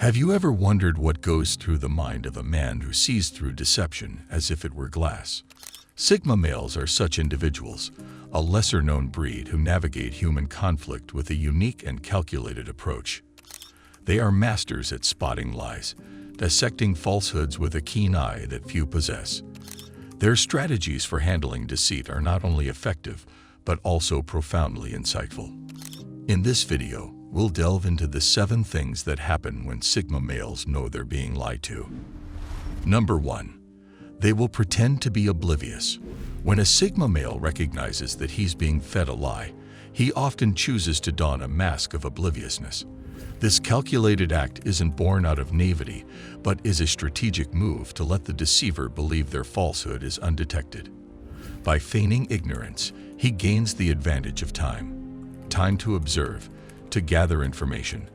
Have you ever wondered what goes through the mind of a man who sees through deception as if it were glass? Sigma males are such individuals, a lesser-known breed who navigate human conflict with a unique and calculated approach. They are masters at spotting lies, dissecting falsehoods with a keen eye that few possess. Their strategies for handling deceit are not only effective, but also profoundly insightful. In this video, we'll delve into the 7 things that happen when Sigma males know they're being lied to. Number 1. They will pretend to be oblivious. When a Sigma male recognizes that he's being fed a lie, he often chooses to don a mask of obliviousness. This calculated act isn't born out of naivety, but is a strategic move to let the deceiver believe their falsehood is undetected. By feigning ignorance, he gains the advantage of time to observe, to gather information,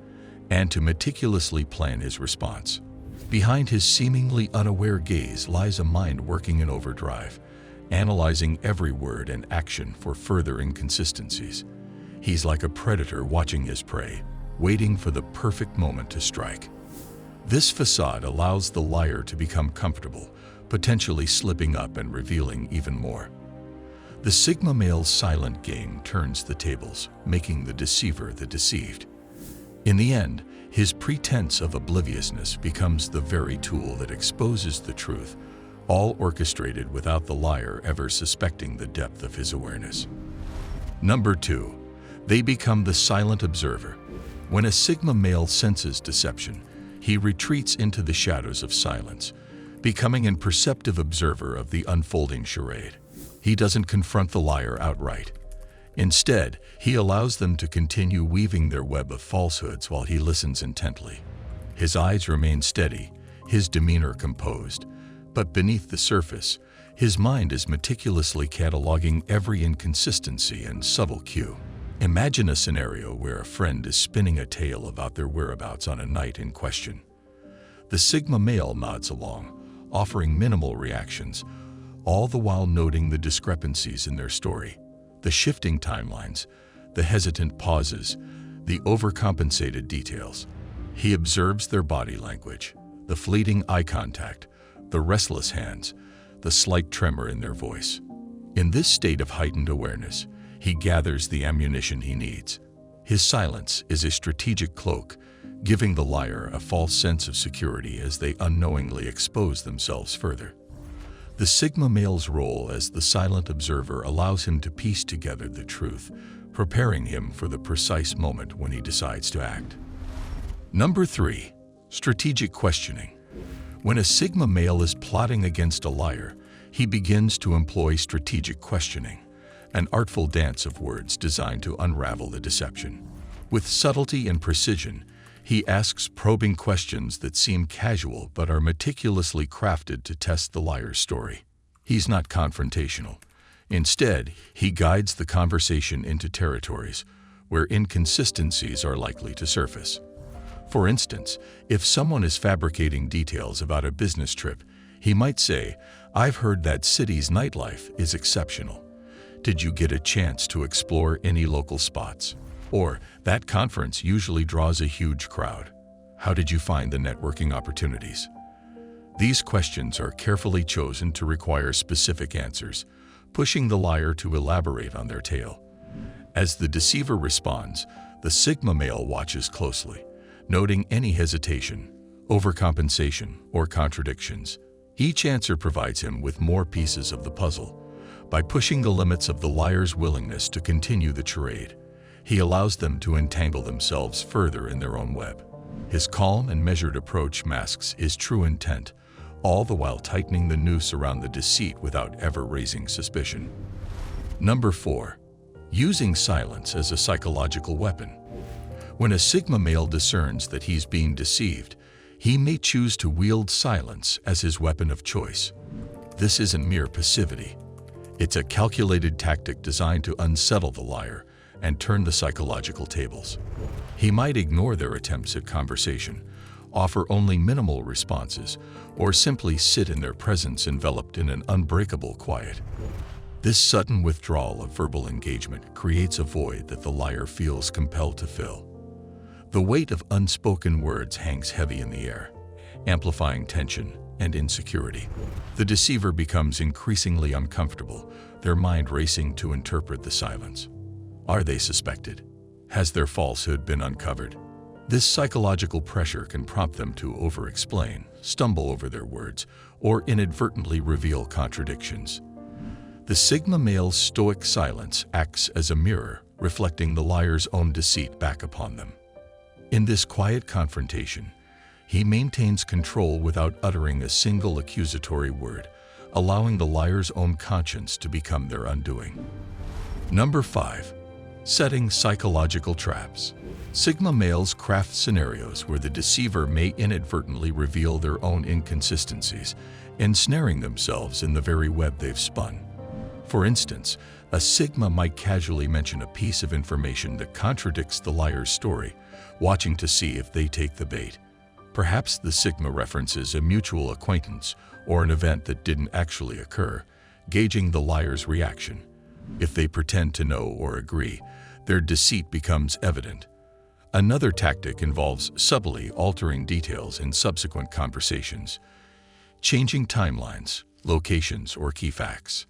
and to meticulously plan his response. Behind his seemingly unaware gaze lies a mind working in overdrive, analyzing every word and action for further inconsistencies. He's like a predator watching his prey, waiting for the perfect moment to strike. This facade allows the liar to become comfortable, potentially slipping up and revealing even more. The Sigma male's silent game turns the tables, making the deceiver the deceived. In the end, his pretense of obliviousness becomes the very tool that exposes the truth, all orchestrated without the liar ever suspecting the depth of his awareness. Number 2. They become the silent observer. When a Sigma male senses deception, he retreats into the shadows of silence, becoming an perceptive observer of the unfolding charade. He doesn't confront the liar outright. Instead, he allows them to continue weaving their web of falsehoods while he listens intently. His eyes remain steady, his demeanor composed, but beneath the surface, his mind is meticulously cataloging every inconsistency and subtle cue. Imagine a scenario where a friend is spinning a tale about their whereabouts on a night in question. The Sigma male nods along, offering minimal reactions, all the while noting the discrepancies in their story, the shifting timelines, the hesitant pauses, the overcompensated details. He observes their body language, the fleeting eye contact, the restless hands, the slight tremor in their voice. In this state of heightened awareness, he gathers the ammunition he needs. His silence is a strategic cloak, giving the liar a false sense of security as they unknowingly expose themselves further. The Sigma male's role as the silent observer allows him to piece together the truth, preparing him for the precise moment when he decides to act. Number 3. Strategic questioning. When a Sigma male is plotting against a liar, he begins to employ strategic questioning, an artful dance of words designed to unravel the deception. With subtlety and precision, he asks probing questions that seem casual but are meticulously crafted to test the liar's story. He's not confrontational. Instead, he guides the conversation into territories where inconsistencies are likely to surface. For instance, if someone is fabricating details about a business trip, he might say, "I've heard that city's nightlife is exceptional. Did you get a chance to explore any local spots?" Or, "That conference usually draws a huge crowd. How did you find the networking opportunities?" These questions are carefully chosen to require specific answers, pushing the liar to elaborate on their tale. As the deceiver responds, the Sigma male watches closely, noting any hesitation, overcompensation, or contradictions. Each answer provides him with more pieces of the puzzle. By pushing the limits of the liar's willingness to continue the charade, he allows them to entangle themselves further in their own web. His calm and measured approach masks his true intent, all the while tightening the noose around the deceit without ever raising suspicion. Number 4. Using silence as a psychological weapon. When a Sigma male discerns that he's being deceived, he may choose to wield silence as his weapon of choice. This isn't mere passivity. It's a calculated tactic designed to unsettle the liar and turn the psychological tables. He might ignore their attempts at conversation, offer only minimal responses, or simply sit in their presence enveloped in an unbreakable quiet. This sudden withdrawal of verbal engagement creates a void that the liar feels compelled to fill. The weight of unspoken words hangs heavy in the air, amplifying tension and insecurity. The deceiver becomes increasingly uncomfortable, their mind racing to interpret the silence. Are they suspected? Has their falsehood been uncovered? This psychological pressure can prompt them to over-explain, stumble over their words, or inadvertently reveal contradictions. The Sigma male's stoic silence acts as a mirror, reflecting the liar's own deceit back upon them. In this quiet confrontation, he maintains control without uttering a single accusatory word, allowing the liar's own conscience to become their undoing. Number 5. Setting psychological traps. Sigma males craft scenarios where the deceiver may inadvertently reveal their own inconsistencies, ensnaring themselves in the very web they've spun. For instance, a Sigma might casually mention a piece of information that contradicts the liar's story, watching to see if they take the bait. Perhaps the Sigma references a mutual acquaintance or an event that didn't actually occur, gauging the liar's reaction. If they pretend to know or agree, their deceit becomes evident. Another tactic involves subtly altering details in subsequent conversations, changing timelines, locations, or key facts,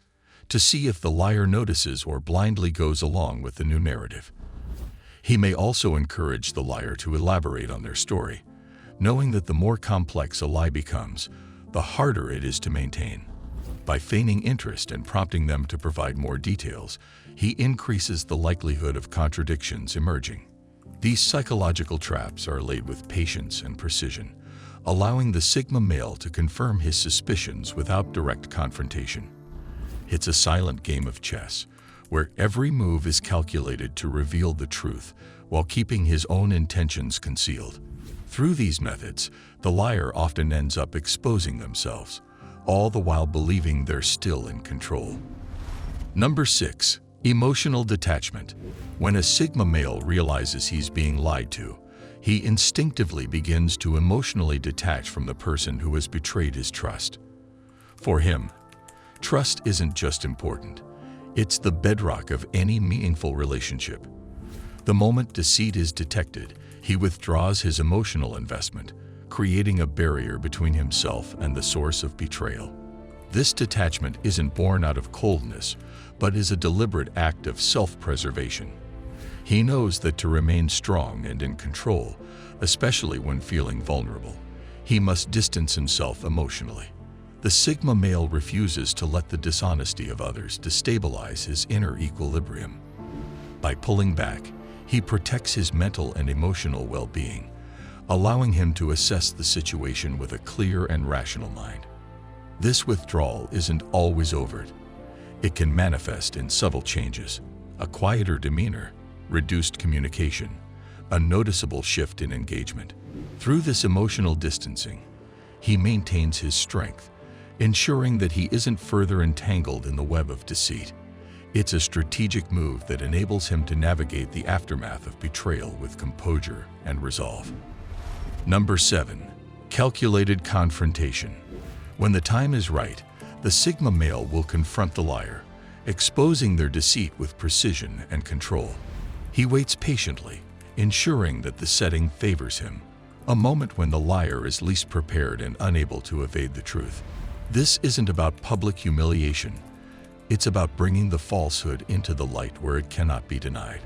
to see if the liar notices or blindly goes along with the new narrative. He may also encourage the liar to elaborate on their story, knowing that the more complex a lie becomes, the harder it is to maintain. By feigning interest and prompting them to provide more details, he increases the likelihood of contradictions emerging. These psychological traps are laid with patience and precision, allowing the Sigma male to confirm his suspicions without direct confrontation. It's a silent game of chess, where every move is calculated to reveal the truth while keeping his own intentions concealed. Through these methods, the liar often ends up exposing themselves, all the while believing they're still in control. Number 6. Emotional detachment. When a Sigma male realizes he's being lied to, he instinctively begins to emotionally detach from the person who has betrayed his trust. For him, trust isn't just important, it's the bedrock of any meaningful relationship. The moment deceit is detected, he withdraws his emotional investment, creating a barrier between himself and the source of betrayal. This detachment isn't born out of coldness, but is a deliberate act of self-preservation. He knows that to remain strong and in control, especially when feeling vulnerable, he must distance himself emotionally. The Sigma male refuses to let the dishonesty of others destabilize his inner equilibrium. By pulling back, he protects his mental and emotional well-being, allowing him to assess the situation with a clear and rational mind. This withdrawal isn't always overt. It can manifest in subtle changes: a quieter demeanor, reduced communication, a noticeable shift in engagement. Through this emotional distancing, he maintains his strength, ensuring that he isn't further entangled in the web of deceit. It's a strategic move that enables him to navigate the aftermath of betrayal with composure and resolve. Number 7. Calculated confrontation. When the time is right, the Sigma male will confront the liar, exposing their deceit with precision and control. He waits patiently, ensuring that the setting favors him, a moment when the liar is least prepared and unable to evade the truth. This isn't about public humiliation. It's about bringing the falsehood into the light where it cannot be denied.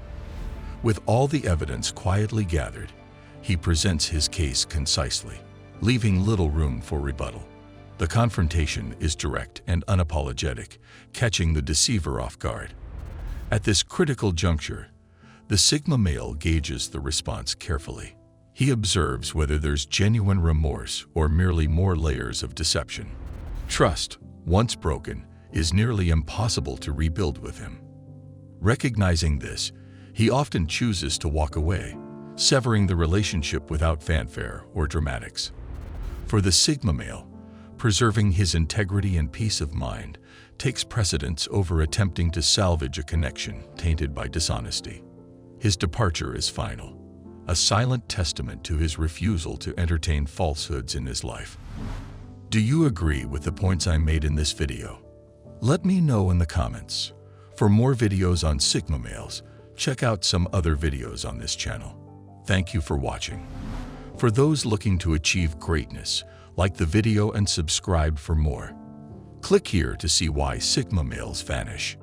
With all the evidence quietly gathered, he presents his case concisely, leaving little room for rebuttal. The confrontation is direct and unapologetic, catching the deceiver off guard. At this critical juncture, the Sigma male gauges the response carefully. He observes whether there's genuine remorse or merely more layers of deception. Trust, once broken, is nearly impossible to rebuild with him. Recognizing this, he often chooses to walk away, severing the relationship without fanfare or dramatics. For the Sigma male, preserving his integrity and peace of mind takes precedence over attempting to salvage a connection tainted by dishonesty. His departure is final, a silent testament to his refusal to entertain falsehoods in his life. Do you agree with the points I made in this video? Let me know in the comments. For more videos on Sigma males, check out some other videos on this channel. Thank you for watching. For those looking to achieve greatness, like the video and subscribe for more. Click here to see why Sigma males vanish.